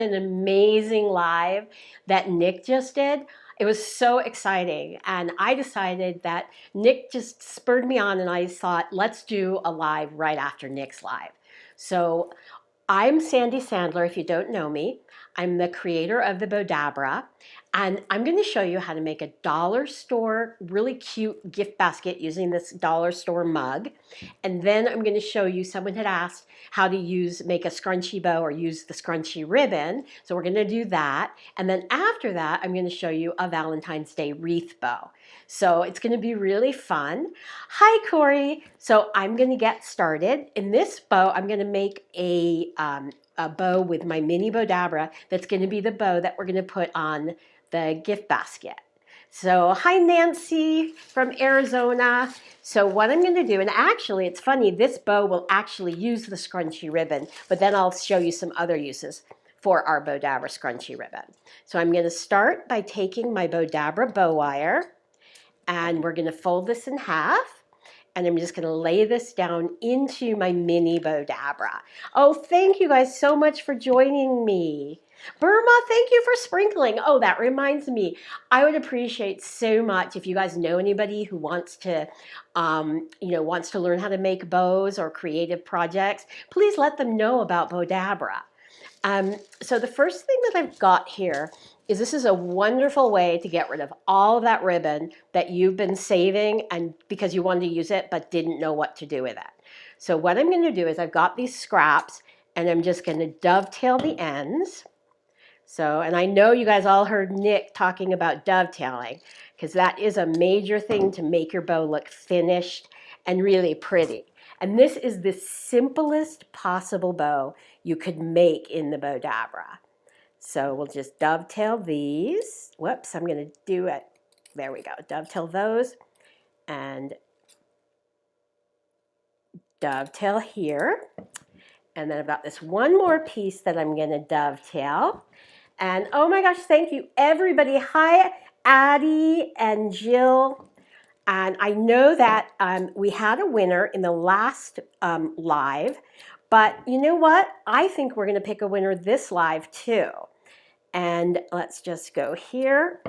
An amazing live that Nick just did. It was so exciting. And I decided that Nick just spurred me on, and I thought, let's do a live right after Nick's live. So I'm Sandy Sandler, if you don't know me. I'm the creator of the Bowdabra, and I'm going to show you how to make a dollar store, really cute gift basket using this dollar store mug. And then I'm going to show you, someone had asked how to make a scrunchy bow or use the scrunchy ribbon. So we're going to do that. And then after that, I'm going to show you a Valentine's Day wreath bow. So it's going to be really fun. Hi, Corey. So I'm going to get started. In this bow, I'm going to make a bow with my mini Bowdabra that's going to be the bow that we're going to put on the gift basket. So hi, Nancy from Arizona. So what I'm going to do, and actually it's funny, this bow will actually use the scrunchy ribbon, but then I'll show you some other uses for our Bowdabra scrunchy ribbon. So I'm going to start by taking my Bowdabra bow wire, and we're going to fold this in half. And I'm just going to lay this down into my mini Bowdabra. Oh, thank you guys so much for joining me. Burma, thank you for sprinkling. Oh, that reminds me. I would appreciate so much if you guys know anybody who wants to, wants to learn how to make bows or creative projects. Please let them know about Bowdabra. So the first thing that I've got here is this is a wonderful way to get rid of all of that ribbon that you've been saving and because you wanted to use it but didn't know what to do with it. So what I'm going to do is I've got these scraps and I'm just going to dovetail the ends. So, and I know you guys all heard Nick talking about dovetailing because that is a major thing to make your bow look finished and really pretty. And this is the simplest possible bow you could make in the Bowdabra. So we'll just dovetail these. Whoops, I'm going to do it. There we go. Dovetail those and dovetail here. And then I've got this one more piece that I'm going to dovetail. And oh my gosh, thank you everybody. Hi, Addie and Jill. And I know that we had a winner in the last live, but you know what? I think we're going to pick a winner this live too. And let's just go here.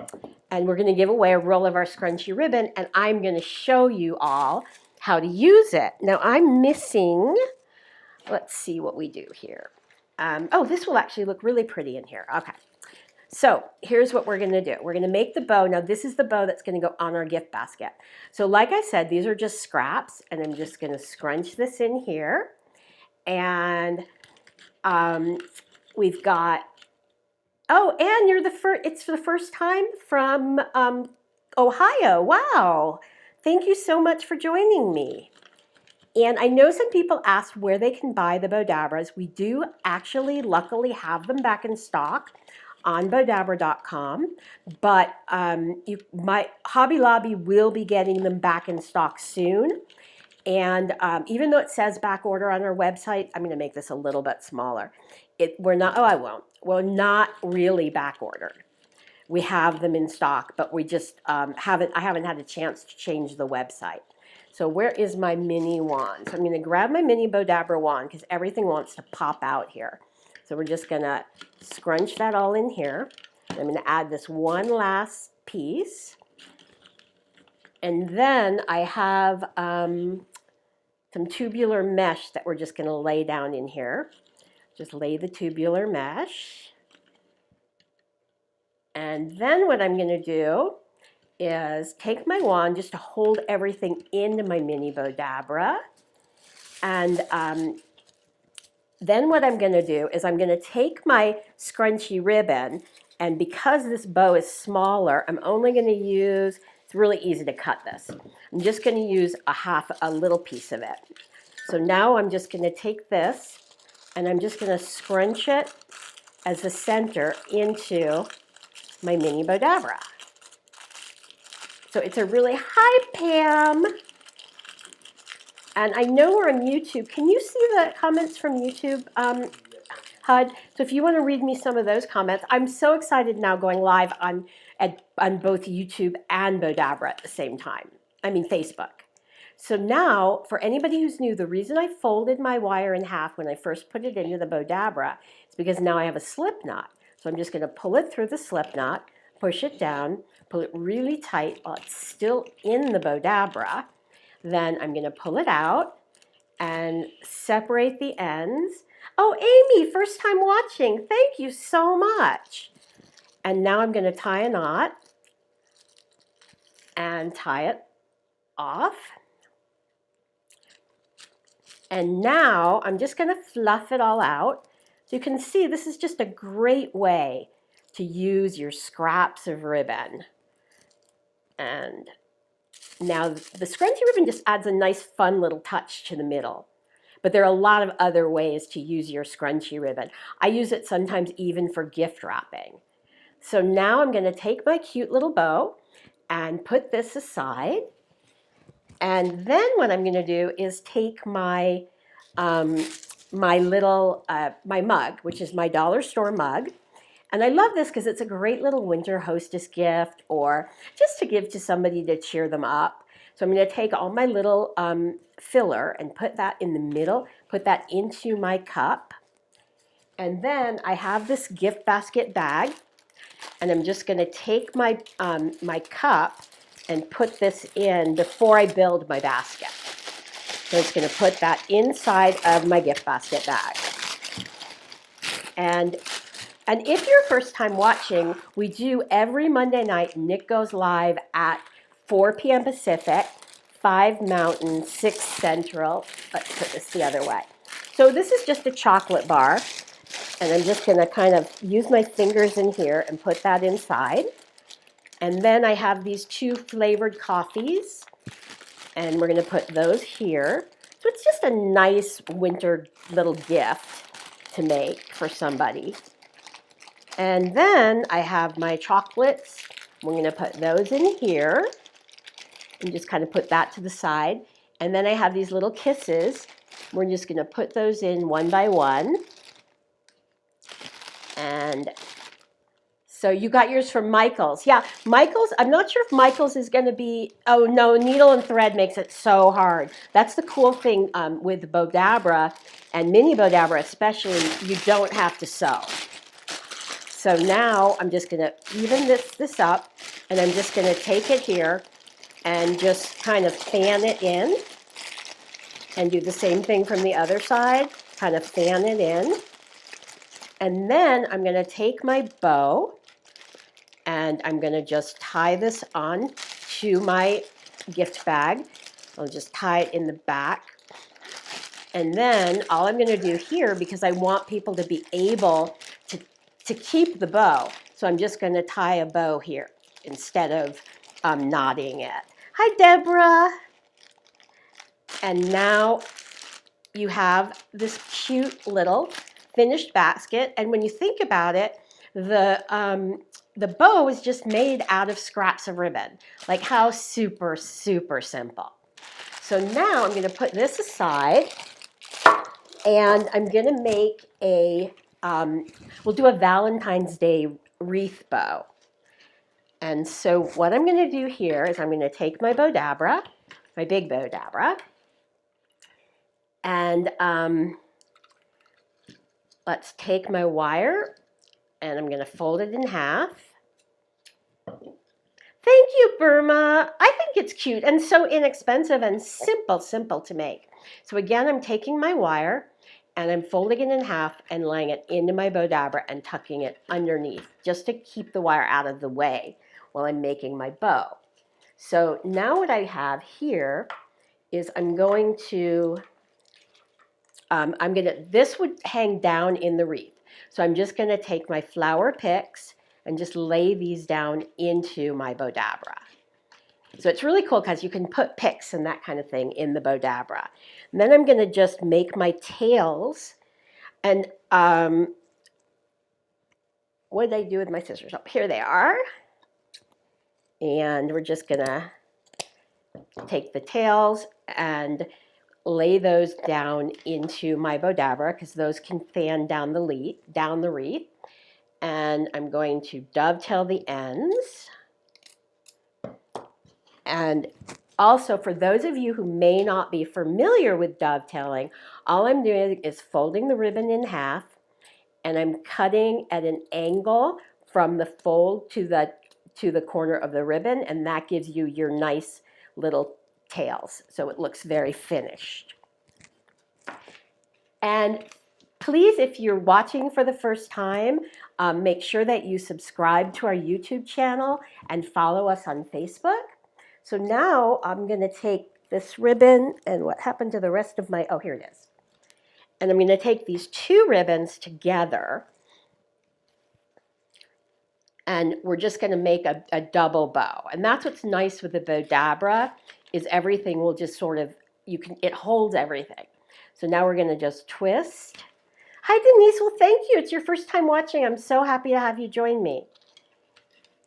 And we're going to give away a roll of our scrunchy ribbon, and I'm going to show you all how to use it. Now I'm missing, let's see what we do here. Oh, this will actually look really pretty in here. Okay. So here's what we're going to do. We're going to make the bow. Now this is the bow that's going to go on our gift basket. So like I said, these are just scraps, and I'm just going to scrunch this in here. And we've got, oh, and you're the first, it's for the first time from Ohio. Wow. Thank you so much for joining me. And I know some people asked where they can buy the Bowdabras. We do actually, luckily, have them back in stock on Bowdabra.com, but Hobby Lobby will be getting them back in stock soon. And even though it says back order on our website, I'm going to make this a little bit smaller. We're not, oh, I won't. We're not really back ordered. We have them in stock, but we just I haven't had a chance to change the website. So where is my mini wand? So I'm going to grab my mini Bowdabra wand because everything wants to pop out here. So we're just going to scrunch that all in here. I'm going to add this one last piece. And then I have some tubular mesh that we're just going to lay down in here. Just lay the tubular mesh. And then what I'm going to do is take my wand just to hold everything into my mini Bowdabra. And then what I'm going to do is I'm going to take my scrunchy ribbon, and because this bow is smaller, I'm only going to use, it's really easy to cut this. I'm just going to use a little piece of it. So now I'm just going to take this and I'm just going to scrunch it as the center into my mini Bowdabra. So it's a really, hi Pam. And I know we're on YouTube. Can you see the comments from YouTube, HUD? So if you want to read me some of those comments, I'm so excited now going live on both YouTube and Bowdabra at the same time. I mean, Facebook. So now, for anybody who's new, the reason I folded my wire in half when I first put it into the Bowdabra It's because now I have a slip knot. So I'm just going to pull it through the slip knot, push it down, pull it really tight while it's still in the Bowdabra. Then I'm going to pull it out and separate the ends. Oh, Amy, first time watching. Thank you so much. And now I'm going to tie a knot and tie it off. And now I'm just going to fluff it all out. So you can see this is just a great way to use your scraps of ribbon. And now the scrunchy ribbon just adds a nice fun little touch to the middle. But there are a lot of other ways to use your scrunchy ribbon. I use it sometimes even for gift wrapping. So now I'm going to take my cute little bow and put this aside. And then what I'm going to do is take my my mug, which is my dollar store mug. And I love this because it's a great little winter hostess gift or just to give to somebody to cheer them up. So I'm going to take all my little filler and put that in the middle, put that into my cup. And then I have this gift basket bag, and I'm just going to take my, my cup and put this in before I build my basket. So it's going to put that inside of my gift basket bag. And if you're first time watching, we do every Monday night, Nick goes live at 4 p.m. Pacific, 5 Mountain, 6 Central. Let's put this the other way. So this is just a chocolate bar, and I'm just going to kind of use my fingers in here and put that inside. And then I have these 2 flavored coffees, and we're going to put those here. So it's just a nice winter little gift to make for somebody. And then I have my chocolates. We're going to put those in here and just kind of put that to the side. And then I have these little kisses. We're just going to put those in one by one. And so you got yours from Michael's. Yeah, Michael's, I'm not sure if Michael's is going to be, oh no, needle and thread makes it so hard. That's the cool thing with Bowdabra and mini Bowdabra especially, you don't have to sew. So now I'm just going to even this up, and I'm just going to take it here and just kind of fan it in and do the same thing from the other side, kind of fan it in. And then I'm going to take my bow and I'm going to just tie this on to my gift bag. I'll just tie it in the back. And then all I'm going to do here, because I want people to be able to keep the bow, so I'm just going to tie a bow here instead of knotting it. Hi, Deborah. And now you have this cute little finished basket. And when you think about it, the bow is just made out of scraps of ribbon. Like how super, super simple. So now I'm going to put this aside, and I'm going to make a, we'll do a Valentine's Day wreath bow. And so what I'm going to do here is I'm going to take my Bowdabra, my big Bowdabra, and let's take my wire, and I'm going to fold it in half. Thank you, Burma. I think it's cute and so inexpensive and simple to make. So again, I'm taking my wire and I'm folding it in half and laying it into my Bowdabra and tucking it underneath just to keep the wire out of the way while I'm making my bow. So now what I have here is I'm going to, this would hang down in the wreath. So I'm just going to take my flower picks and just lay these down into my Bowdabra. So it's really cool because you can put picks and that kind of thing in the Bowdabra. And then I'm going to just make my tails. And what did I do with my scissors? Oh, here they are. And we're just going to take the tails and lay those down into my Bowdabra because those can fan down the wreath. And I'm going to dovetail the ends. And also, for those of you who may not be familiar with dovetailing, all I'm doing is folding the ribbon in half and I'm cutting at an angle from the fold to the corner of the ribbon, and that gives you your nice little tails. So it looks very finished. And please, if you're watching for the first time, make sure that you subscribe to our YouTube channel and follow us on Facebook. So now I'm going to take this ribbon, and what happened to the rest of my, oh, here it is. And I'm going to take these two ribbons together, and we're just going to make a double bow. And that's what's nice with the Bowdabra, is everything will just sort of, it holds everything. So now we're going to just twist. Hi, Denise. Well, thank you. It's your first time watching. I'm so happy to have you join me.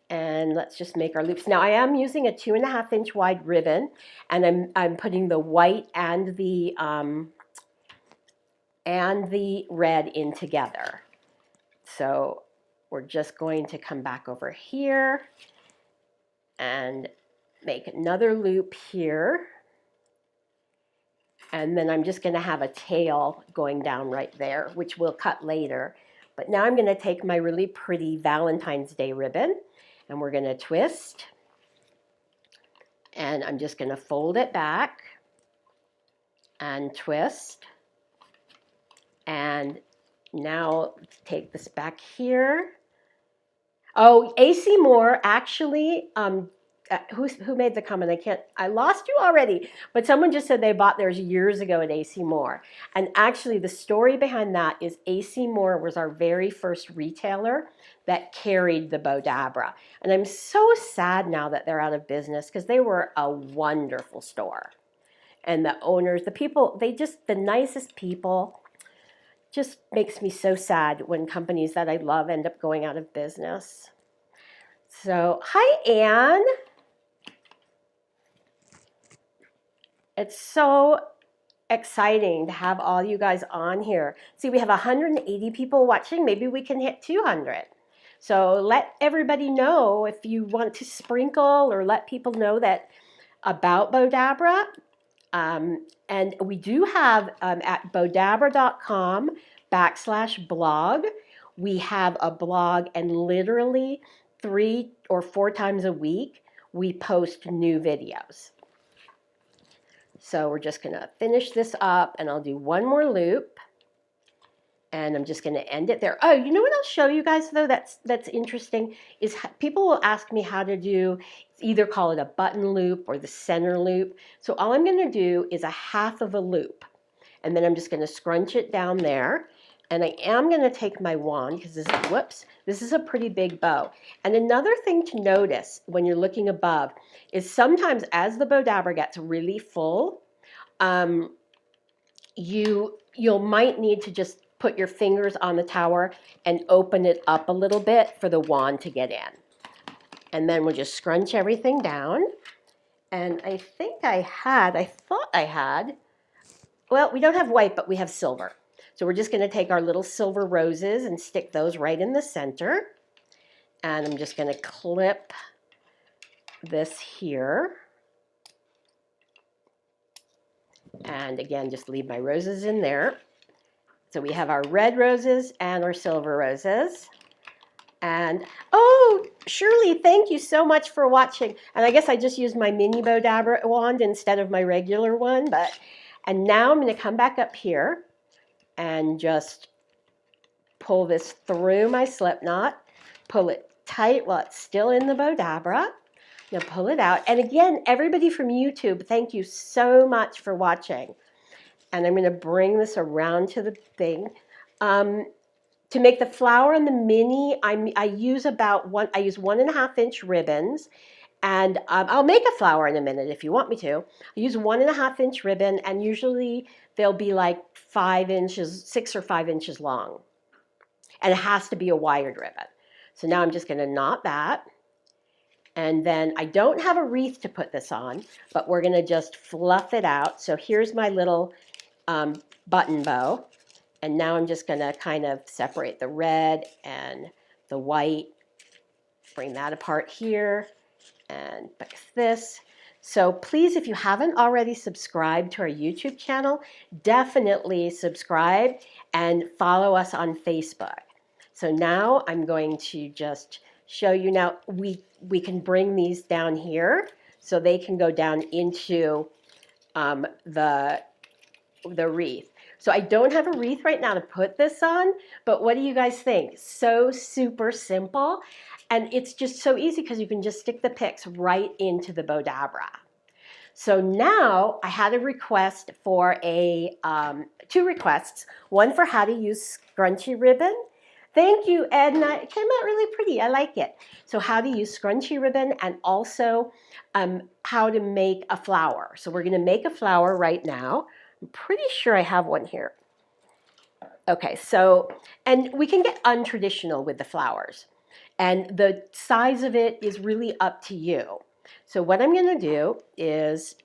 And let's just make our loops. Now, I am using a 2.5 inch wide ribbon, and I'm putting the white and the red in together. So we're just going to come back over here and make another loop here. And then I'm just going to have a tail going down right there, which we'll cut later. But now I'm going to take my really pretty Valentine's Day ribbon, and we're going to twist. And I'm just going to fold it back and twist. And now take this back here. Oh, AC Moore actually, who made the comment? I lost you already. But someone just said they bought theirs years ago at AC Moore. And actually the story behind that is AC Moore was our very first retailer that carried the Bowdabra. And I'm so sad now that they're out of business, because they were a wonderful store. And the owners, the people, the nicest people. Just makes me so sad when companies that I love end up going out of business. So, hi, Anne. It's so exciting to have all you guys on here. See, we have 180 people watching. Maybe we can hit 200. So let everybody know if you want to sprinkle or let people know that about Bowdabra. And we do have at bowdabra.com/blog, we have a blog, and literally 3 or 4 times a week, we post new videos. So we're just going to finish this up, and I'll do one more loop. And I'm just going to end it there. Oh, you know what I'll show you guys, though, that's interesting, is people will ask me how to do, either call it a button loop or the center loop. So all I'm going to do is a half of a loop. And then I'm just going to scrunch it down there. And I am going to take my wand, because this is, whoops, this is a pretty big bow. And another thing to notice when you're looking above is sometimes as the Bowdabra gets really full, you'll might need to just put your fingers on the tower and open it up a little bit for the wand to get in. And then we'll just scrunch everything down. And I thought I had, well, we don't have white, but we have silver. So we're just going to take our little silver roses and stick those right in the center. And I'm just going to clip this here. And again, just leave my roses in there. So we have our red roses and our silver roses. And, oh, Shirley, thank you so much for watching. And I guess I just used my mini Bowdabra wand instead of my regular one. And now I'm going to come back up here and just pull this through my slip knot, pull it tight while it's still in the Bowdabra. Now pull it out. And again, everybody from YouTube, thank you so much for watching. And I'm going to bring this around to the thing. To make the flower and the mini, I use 1.5 inch ribbons. And I'll make a flower in a minute if you want me to. I use 1.5 inch ribbon, and usually they'll be like 6 or 5 inches long. And it has to be a wired ribbon. So now I'm just going to knot that. And then I don't have a wreath to put this on, but we're going to just fluff it out. So here's my little button bow. And now I'm just going to kind of separate the red and the white, bring that apart here, and fix this. So please, if you haven't already subscribed to our YouTube channel, definitely subscribe and follow us on Facebook. So now I'm going to just show you. Now we can bring these down here so they can go down into the wreath. So I don't have a wreath right now to put this on, but what do you guys think? So super simple, and it's just so easy because you can just stick the picks right into the Bowdabra. So now I had a request for two requests, one for how to use scrunchy ribbon. Thank you, Edna. It came out really pretty. I like it. So how to use scrunchy ribbon, and also how to make a flower. So we're going to make a flower right now. I'm pretty sure I have one here. Okay, so, and we can get untraditional with the flowers. And the size of it is really up to you. So what I'm going to do is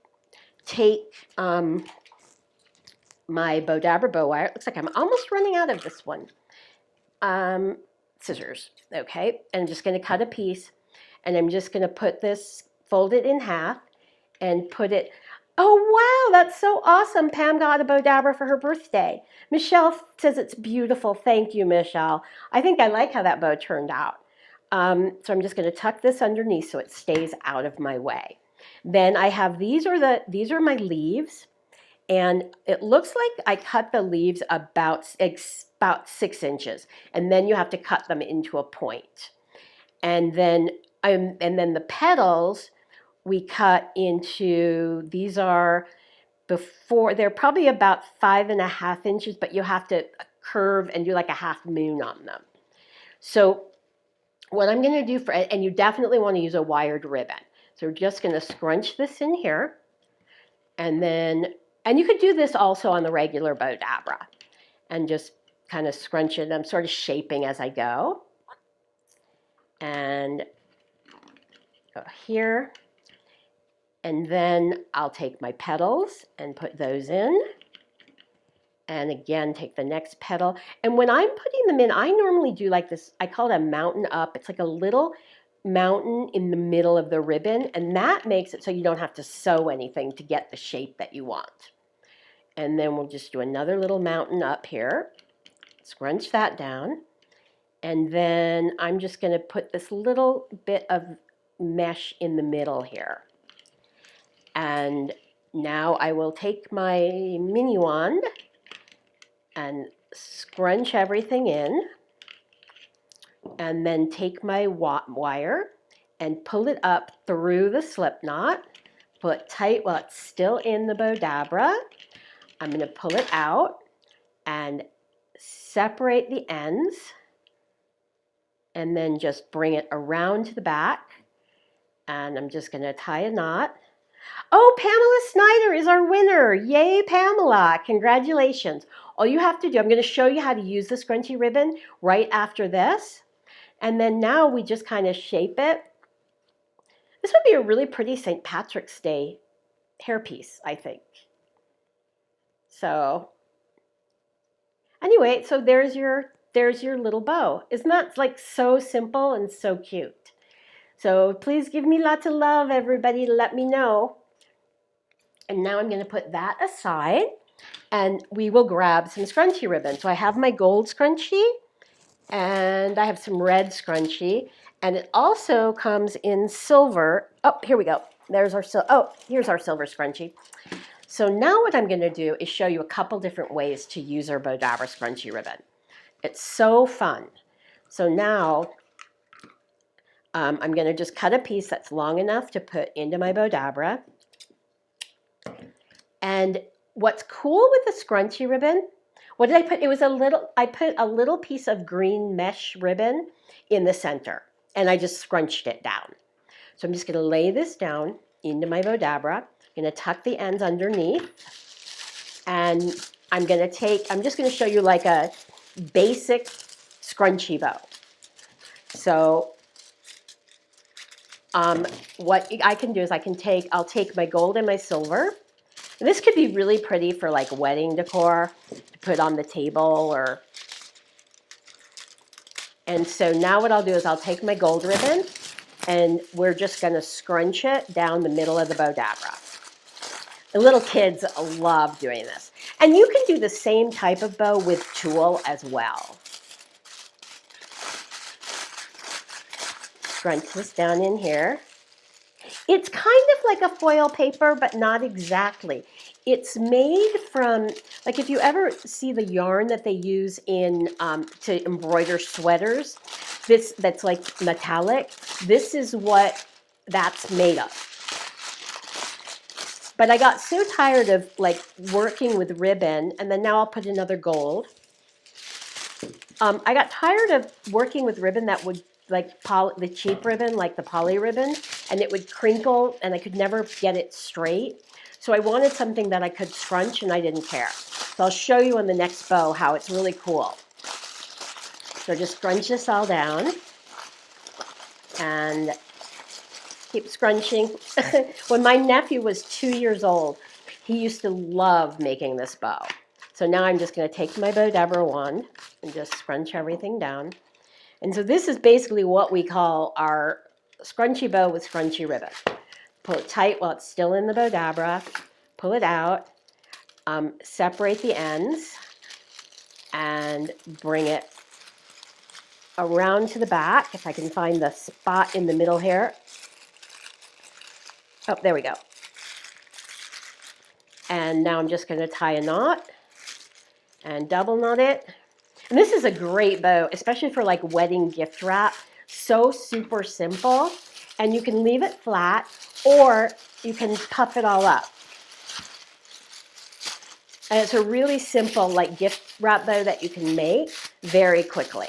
take my Bowdabra bow wire. It looks like I'm almost running out of this one. Scissors, okay? And I'm just going to cut a piece, and I'm just going to put this, fold it in half, and put it. Oh, wow, that's so awesome. Pam got a Bowdabra for her birthday. Michelle says it's beautiful. Thank you, Michelle. I think I like how that bow turned out. So I'm just going to tuck this underneath so it stays out of my way. Then I have these are my leaves, and it looks like I cut the leaves about 6 inches, and then you have to cut them into a point. And then the petals we cut into, these are they're probably about 5.5 inches, but you have to curve and do like a half moon on them. So what I'm going to do and you definitely want to use a wired ribbon. So we're just going to scrunch this in here, and you could do this also on the regular Bowdabra, and just kind of scrunch it. I'm sort of shaping as I go, and go here, and then I'll take my petals and put those in. And again, take the next petal. And when I'm putting them in, I normally do like this, I call it a mountain up. It's like a little mountain in the middle of the ribbon, and that makes it so you don't have to sew anything to get the shape that you want. And then we'll just do another little mountain up here, scrunch that down, and then I'm just going to put this little bit of mesh in the middle here. And now I will take my mini wand and scrunch everything in, and then take my wire and pull it up through the slip knot, pull it tight while it's still in the Bowdabra. I'm going to pull it out and separate the ends, and then just bring it around to the back, and I'm just going to tie a knot. Oh, Pamela Snyder is our winner. Yay, Pamela. Congratulations. All you have to do, I'm going to show you how to use the scrunchy ribbon right after this. And then now we just kind of shape it. This would be a really pretty St. Patrick's Day hairpiece, I think. So anyway, so there's your little bow. Isn't that like so simple and so cute? So please give me lots of love, everybody. Let me know. And now I'm going to put that aside, and we will grab some scrunchy ribbon. So I have my gold scrunchie, and I have some red scrunchie, and it also comes in silver. Oh, here we go. Here's our silver scrunchie. So now what I'm going to do is show you a couple different ways to use our Bowdabra scrunchie ribbon. It's so fun. So now I'm going to just cut a piece that's long enough to put into my Bowdabra. And what's cool with the scrunchie ribbon, what did I put? I put a little piece of green mesh ribbon in the center, and I just scrunched it down. So I'm just going to lay this down into my Bowdabra. I'm going to tuck the ends underneath, and I'm just going to show you like a basic scrunchie bow. So what I can do is I'll take my gold and my silver. And this could be really pretty for like wedding decor to put on the table, and so now what I'll do is I'll take my gold ribbon, and we're just going to scrunch it down the middle of the Bowdabra. The little kids love doing this. And you can do the same type of bow with tulle as well. scrunch this down in here. It's kind of like a foil paper, but not exactly. It's made from, like if you ever see the yarn that they use in to embroider sweaters, that's like metallic, this is what that's made of. But I got so tired of like working with ribbon, and then now I'll put another gold. I got tired of working with ribbon that would like the cheap ribbon, like the poly ribbon, and it would crinkle and I could never get it straight. So I wanted something that I could scrunch and I didn't care. So I'll show you on the next bow how it's really cool. So just scrunch this all down and keep scrunching. When my nephew was 2 years old, he used to love making this bow. So now I'm just going to take my Bowdabra wand and just scrunch everything down. And so this is basically what we call our scrunchy bow with scrunchy ribbon. Pull it tight while it's still in the Bowdabra. Pull it out. Separate the ends and bring it around to the back. If I can find the spot in the middle here. Oh, there we go. And now I'm just going to tie a knot and double knot it. And this is a great bow, especially for like wedding gift wrap. So super simple. And you can leave it flat or you can puff it all up. And it's a really simple like gift wrap bow that you can make very quickly.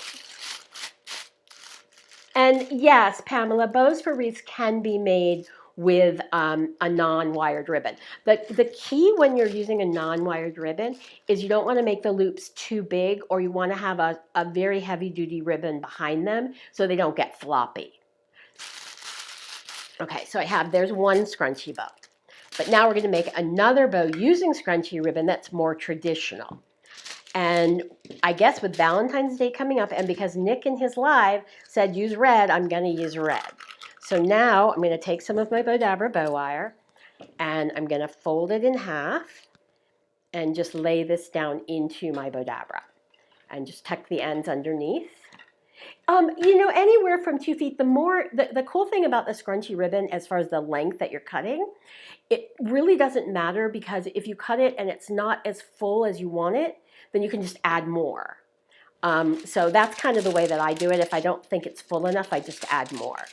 And yes, Pamela, bows for wreaths can be made with a non-wired ribbon. The key when you're using a non-wired ribbon is you don't want to make the loops too big, or you want to have a very heavy-duty ribbon behind them so they don't get floppy. Okay, so there's one scrunchy bow. But now we're going to make another bow using scrunchy ribbon that's more traditional. And I guess with Valentine's Day coming up, and because Nick in his live said use red, I'm going to use red. So now I'm going to take some of my Bowdabra bow wire and I'm going to fold it in half and just lay this down into my Bowdabra and just tuck the ends underneath. You know, anywhere from 2 feet, the cool thing about the scrunchy ribbon as far as the length that you're cutting, it really doesn't matter, because if you cut it and it's not as full as you want it, then you can just add more. So that's kind of the way that I do it. If I don't think it's full enough, I just add more.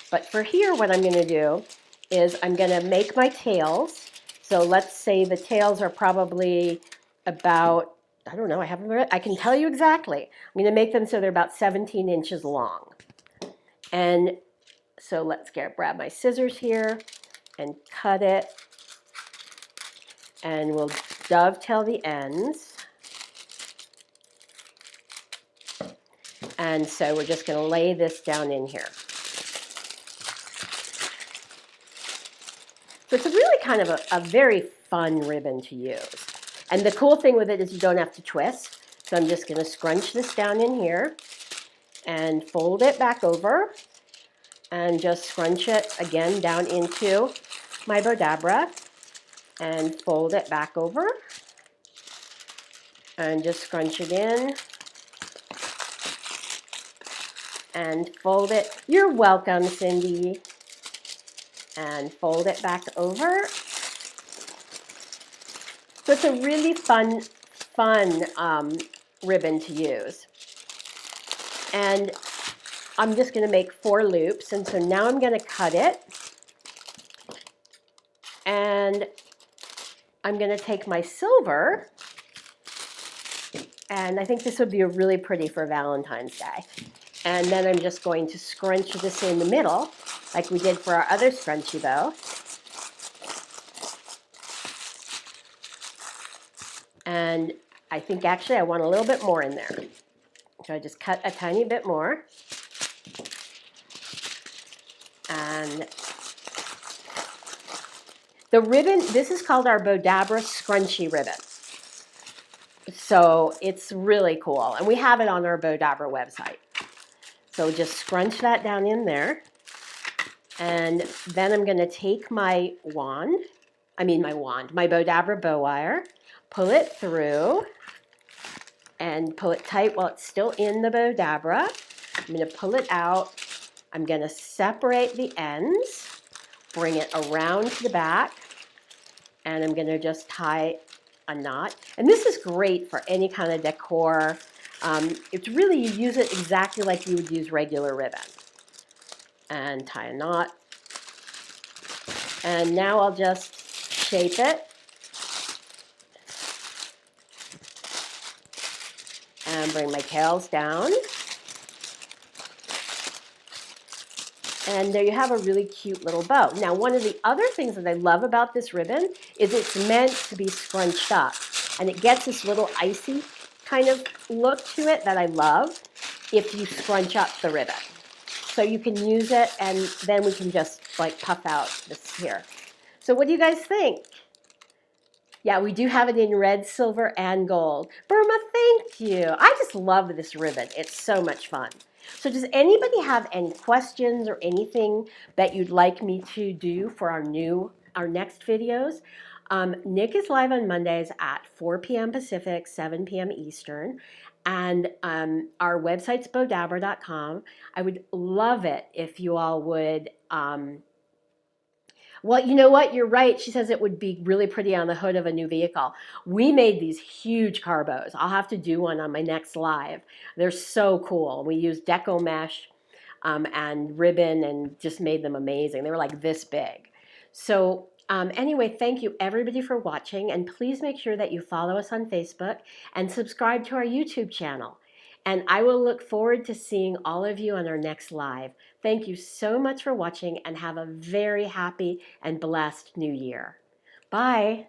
But for here, what I'm going to do is I'm going to make my tails. So let's say the tails are probably about, I don't know, I can tell you exactly. I'm going to make them so they're about 17 inches long. And so let's grab my scissors here and cut it. And we'll dovetail the ends. And so we're just going to lay this down in here. So it's really kind of a very fun ribbon to use. And the cool thing with it is you don't have to twist. So I'm just going to scrunch this down in here and fold it back over and just scrunch it again down into my Bowdabra and fold it back over and just scrunch it in and fold it. You're welcome, Cindy. And fold it back over. So it's a really fun ribbon to use. And I'm just going to make 4 loops. And so now I'm going to cut it. And I'm going to take my silver. And I think this would be really pretty for Valentine's Day. And then I'm just going to scrunch this in the middle, like we did for our other scrunchy bow. And I think actually I want a little bit more in there. So I just cut a tiny bit more. And the ribbon, this is called our Bowdabra scrunchy ribbon. So it's really cool. And we have it on our Bowdabra website. So just scrunch that down in there. And then I'm going to take my Bowdabra bow wire, pull it through, and pull it tight while it's still in the Bowdabra. I'm going to pull it out I'm going to separate the ends, bring it around to the back, and I'm going to just tie a knot. And this is great for any kind of decor. It's really, you use it exactly like you would use regular ribbon. And tie a knot. And now I'll just shape it. And bring my tails down. And there you have a really cute little bow. Now, one of the other things that I love about this ribbon is it's meant to be scrunched up. And it gets this little icy kind of look to it that I love if you scrunch up the ribbon. So you can use it, and then we can just like puff out this here. So what do you guys think? Yeah, we do have it in red, silver, and gold. Burma, thank you. I just love this ribbon. It's so much fun. So does anybody have any questions or anything that you'd like me to do for our next videos? Nick is live on Mondays at 4 p.m. Pacific, 7 p.m. Eastern. And our website's Bowdabra.com. I would love it if you all would... Well, you know what? You're right. She says it would be really pretty on the hood of a new vehicle. We made these huge car bows. I'll have to do one on my next live. They're so cool. We used deco mesh and ribbon and just made them amazing. They were like this big. So anyway, thank you everybody for watching. And please make sure that you follow us on Facebook and subscribe to our YouTube channel. And I will look forward to seeing all of you on our next live. Thank you so much for watching and have a very happy and blessed new year. Bye.